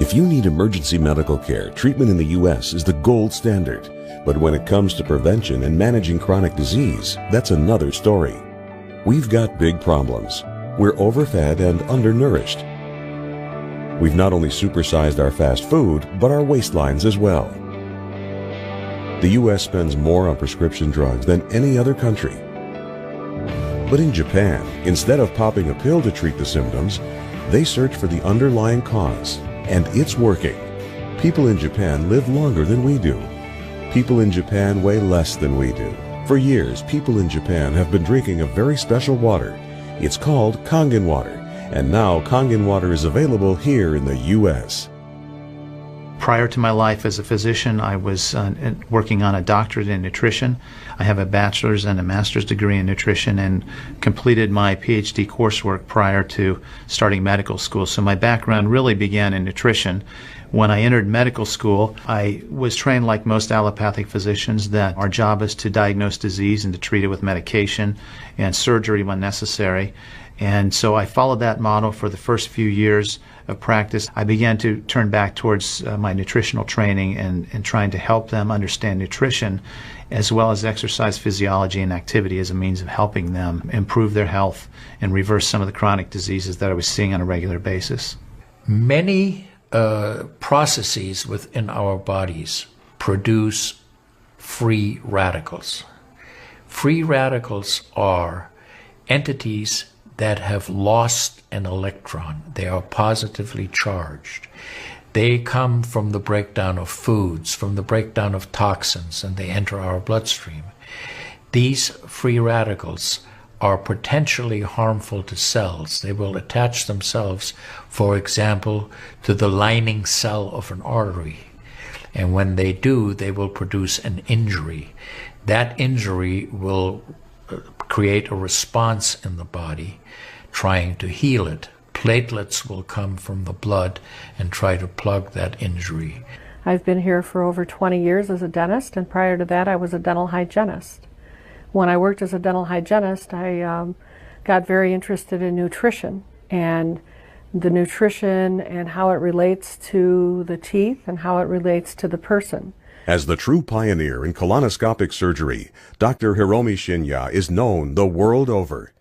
If you need emergency medical care, treatment in the U.S. is the gold standard. But when it comes to prevention and managing chronic disease, that's another story. We've got big problems. We're overfed and undernourished. We've not only supersized our fast food, but our waistlines as well. The U.S. spends more on prescription drugs than any other country. But in Japan, instead of popping a pill to treat the symptoms, they search for the underlying cause, and it's working. People in Japan live longer than we do. People in Japan weigh less than we do. For years, people in Japan have been drinking a very special water. It's called Kangen water, and now Kangen water is available here in the U.S. Prior to my life as a physician, I was working on a doctorate in nutrition. I have a bachelor's and a master's degree in nutrition and completed my PhD coursework prior to starting medical school. So my background really began in nutrition. When I entered medical school, I was trained like most allopathic physicians that our job is to diagnose disease and to treat it with medication and surgery when necessary. And so I followed that model for the first few years of practice. I began to turn back towards my nutritional training and trying to help them understand nutrition as well as exercise physiology and activity as a means of helping them improve their health and reverse some of the chronic diseases that I was seeing on a regular basis. Many processes within our bodies produce free radicals. Free radicals are entities that have lost an electron. They are positively charged. They come from the breakdown of foods, from the breakdown of toxins, and they enter our bloodstream. These free radicals are potentially harmful to cells. They will attach themselves, for example, to the lining cell of an artery. And when they do, they will produce an injury. That injury will create a response in the body trying to heal it. Platelets will come from the blood and try to plug that injury. I've been here for over 20 years as a dentist, and prior to that I was a dental hygienist. When I worked as a dental hygienist, I got very interested in nutrition and the nutrition and how it relates to the teeth and how it relates to the person. As the true pioneer in colonoscopic surgery, Dr. Hiromi Shinya is known the world over.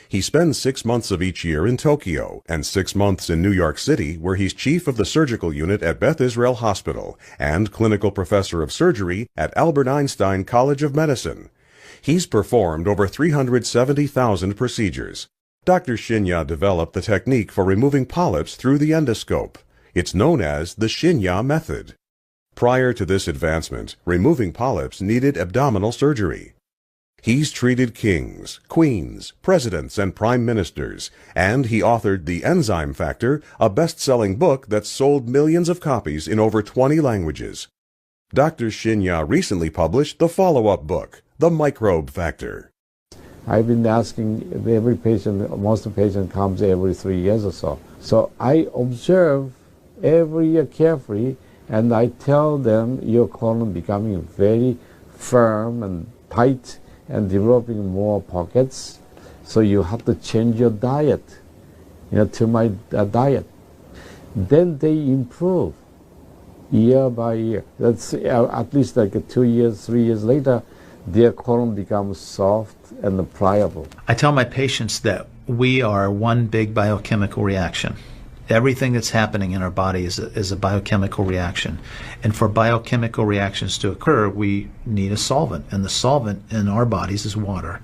He spends 6 months of each year in Tokyo and 6 months in New York City, where he's chief of the surgical unit at Beth Israel Hospital and clinical professor of surgery at Albert Einstein College of Medicine. He's performed over 370,000 procedures. Dr. Shinya developed the technique for removing polyps through the endoscope. It's known as the Shinya method. Prior to this advancement, removing polyps needed abdominal surgery. He's treated kings, queens, presidents, and prime ministers, and he authored The Enzyme Factor, a best-selling book that sold millions of copies in over 20 languages. Dr. Shinya recently published the follow-up book, The Microbe Factor. I've been asking every patient, most of the patient comes every 3 years or so. So I observe every year carefully, and I tell them your colon becoming very firm and tight and developing more pockets. So you have to change your diet, to my diet. Then they improve year by year. That's at least like 2 years, 3 years later, their colon becomes soft and pliable. I tell my patients that we are one big biochemical reaction. Everything that's happening in our body is a biochemical reaction. And for biochemical reactions to occur, we need a solvent. And the solvent in our bodies is water.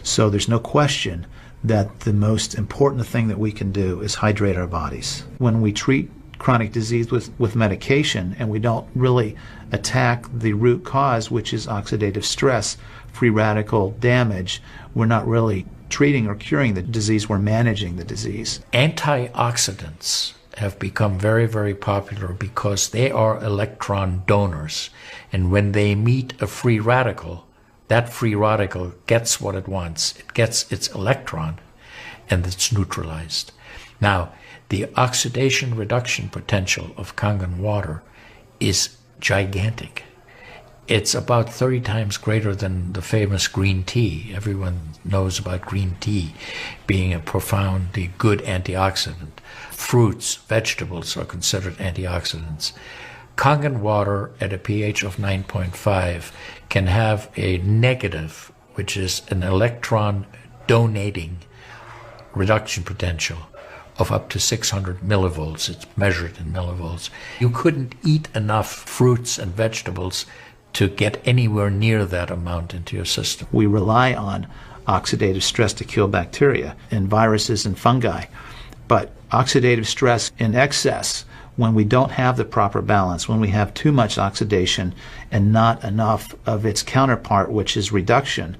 So there's no question that the most important thing that we can do is hydrate our bodies. When we treat chronic disease with medication and we don't really attack the root cause, which is oxidative stress, free radical damage, we're not really treating or curing the disease, we're managing the disease. Antioxidants have become very, very popular because they are electron donors. And when they meet a free radical, that free radical gets what it wants. It gets its electron and it's neutralized. Now, the oxidation reduction potential of Kangen water is gigantic. It's about 30 times greater than the famous green tea. Everyone knows about green tea being a profoundly good antioxidant. Fruits, vegetables are considered antioxidants. Kangen water at a pH of 9.5 can have a negative, which is an electron donating reduction potential of up to 600 millivolts. It's measured in millivolts. You couldn't eat enough fruits and vegetables to get anywhere near that amount into your system. We rely on oxidative stress to kill bacteria and viruses and fungi. But oxidative stress in excess, when we don't have the proper balance, when we have too much oxidation and not enough of its counterpart, which is reduction,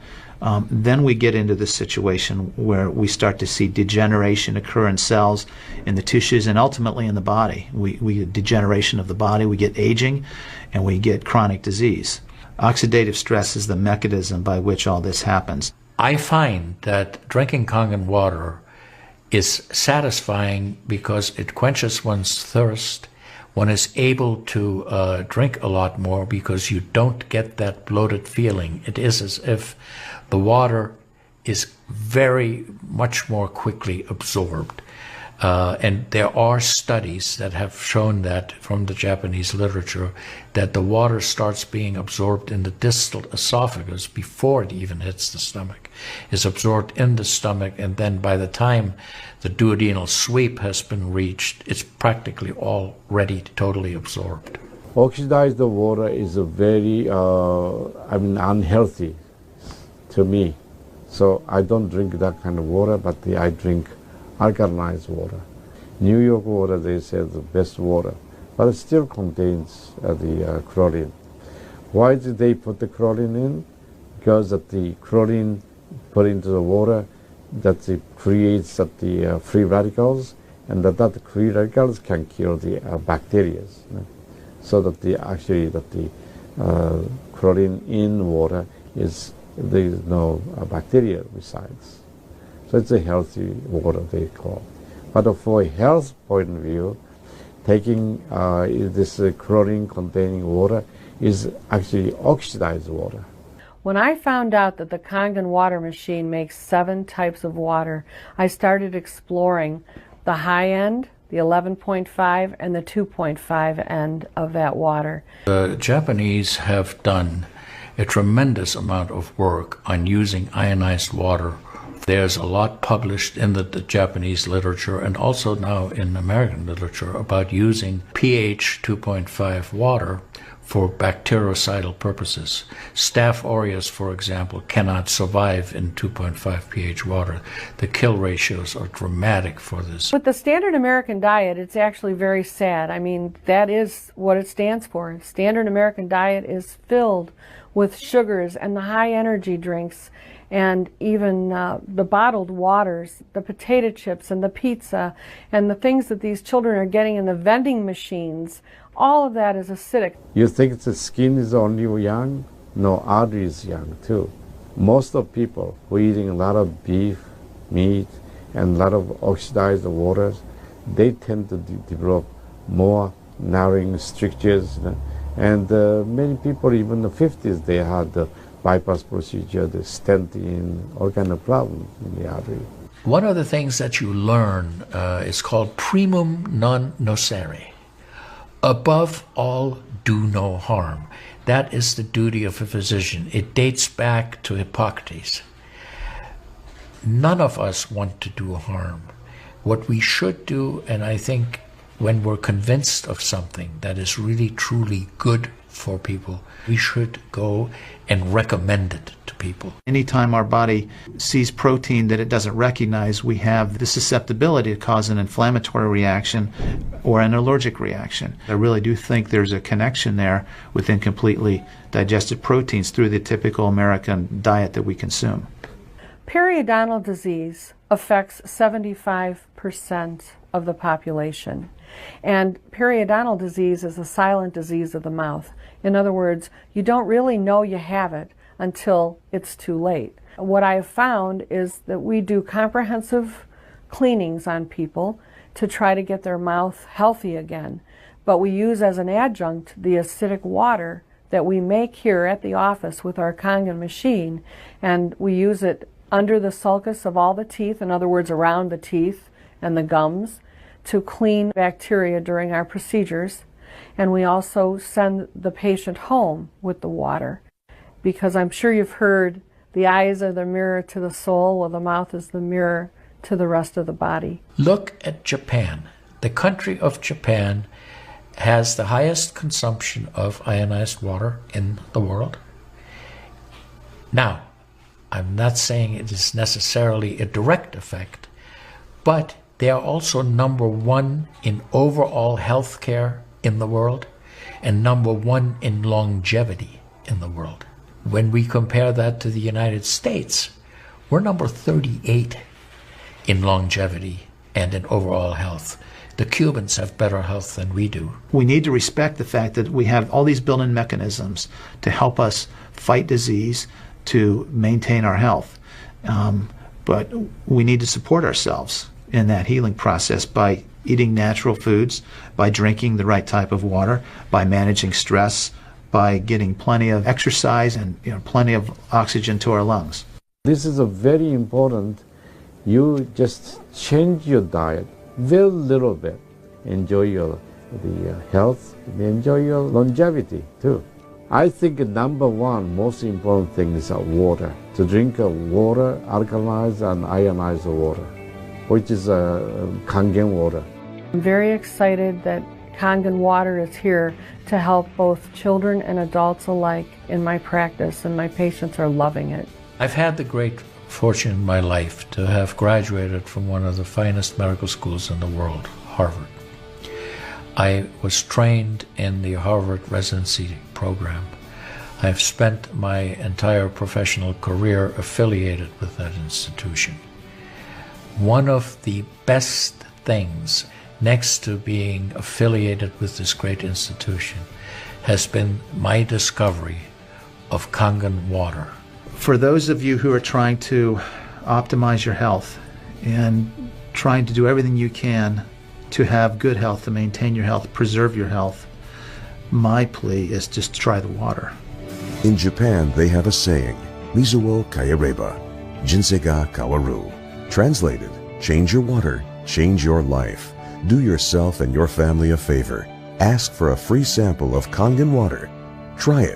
then we get into the situation where we start to see degeneration occur in cells, in the tissues, and ultimately in the body. We get degeneration of the body, we get aging, and we get chronic disease. Oxidative stress is the mechanism by which all this happens. I find that drinking Kangen water is satisfying because it quenches one's thirst. One is able to drink a lot more because you don't get that bloated feeling. It is as if the water is very much more quickly absorbed. And there are studies that have shown that from the Japanese literature that the water starts being absorbed in the distal esophagus before it even hits the stomach. It's absorbed in the stomach, and then by the time the duodenal sweep has been reached, it's practically already totally absorbed. Oxidized water is a very, unhealthy to me. So I don't drink that kind of water, but I drink alkalized water. New York water, they say, the best water, but it still contains the chlorine. Why did they put the chlorine in? Because that the chlorine put into the water, that it creates the free radicals, and that free radicals can kill the bacteria. So that the chlorine in water is, there is no bacteria resides. So it's a healthy water, they call. But for a health point of view, taking this chlorine-containing water is actually oxidized water. When I found out that the Kangen water machine makes 7 types of water, I started exploring the high end, the 11.5, and the 2.5 end of that water. The Japanese have done a tremendous amount of work on using ionized water. There's a lot published in the Japanese literature and also now in American literature about using pH 2.5 water for bactericidal purposes. Staph aureus, for example, cannot survive in 2.5 pH water. The kill ratios are dramatic for this. With the standard American diet, it's actually very sad. I mean, that is what it stands for. Standard American diet is filled with sugars and the high energy drinks and even the bottled waters, the potato chips and the pizza and the things that these children are getting in the vending machines. All of that is acidic. You think the skin is only young? No, artery is young too. Most of people who are eating a lot of beef, meat, and a lot of oxidized waters, they tend to develop more narrowing strictures. And many people, even in the 50s, they had the bypass procedure, the stent in, all kind of problems in the artery. One of the things that you learn is called primum non nocere. Above all, do no harm. That is the duty of a physician. It dates back to Hippocrates. None of us want to do harm. What we should do, and I think when we're convinced of something that is really truly good for people, we should go and recommend it to people. Anytime our body sees protein that it doesn't recognize, we have the susceptibility to cause an inflammatory reaction or an allergic reaction. I really do think there's a connection there with incompletely digested proteins through the typical American diet that we consume. Periodontal disease affects 75% of the population. And periodontal disease is a silent disease of the mouth. In other words, you don't really know you have it until it's too late. What I have found is that we do comprehensive cleanings on people to try to get their mouth healthy again. But we use as an adjunct the acidic water that we make here at the office with our Kangen machine, and we use it under the sulcus of all the teeth, in other words around the teeth and the gums, to clean bacteria during our procedures. And we also send the patient home with the water, because I'm sure you've heard the eyes are the mirror to the soul, while the mouth is the mirror to the rest of the body. Look at Japan. The country of Japan has the highest consumption of ionized water in the world. Now, I'm not saying it is necessarily a direct effect, but they are also number one in overall health care in the world and number one in longevity in the world. When we compare that to the United States, we're number 38 in longevity and in overall health. The Cubans have better health than we do. We need to respect the fact that we have all these built-in mechanisms to help us fight disease, to maintain our health. But we need to support ourselves in that healing process by eating natural foods, by drinking the right type of water, by managing stress, by getting plenty of exercise and plenty of oxygen to our lungs. This is a very important. You just change your diet very little bit. Enjoy the health, enjoy your longevity too. I think number one most important thing is water. To drink water, alkalized and ionized water, which is Kangen water. I'm very excited that Kangen water is here to help both children and adults alike in my practice, and my patients are loving it. I've had the great fortune in my life to have graduated from one of the finest medical schools in the world, Harvard. I was trained in the Harvard residency program. I've spent my entire professional career affiliated with that institution. One of the best things, next to being affiliated with this great institution, has been my discovery of Kangen water. For those of you who are trying to optimize your health and trying to do everything you can to have good health, to maintain your health, preserve your health, my plea is just try the water. In Japan, they have a saying, Mizu wo kaereba, jinsei ga kawaru. Translated, change your water, change your life. Do yourself and your family a favor. Ask for a free sample of Kangen water. Try it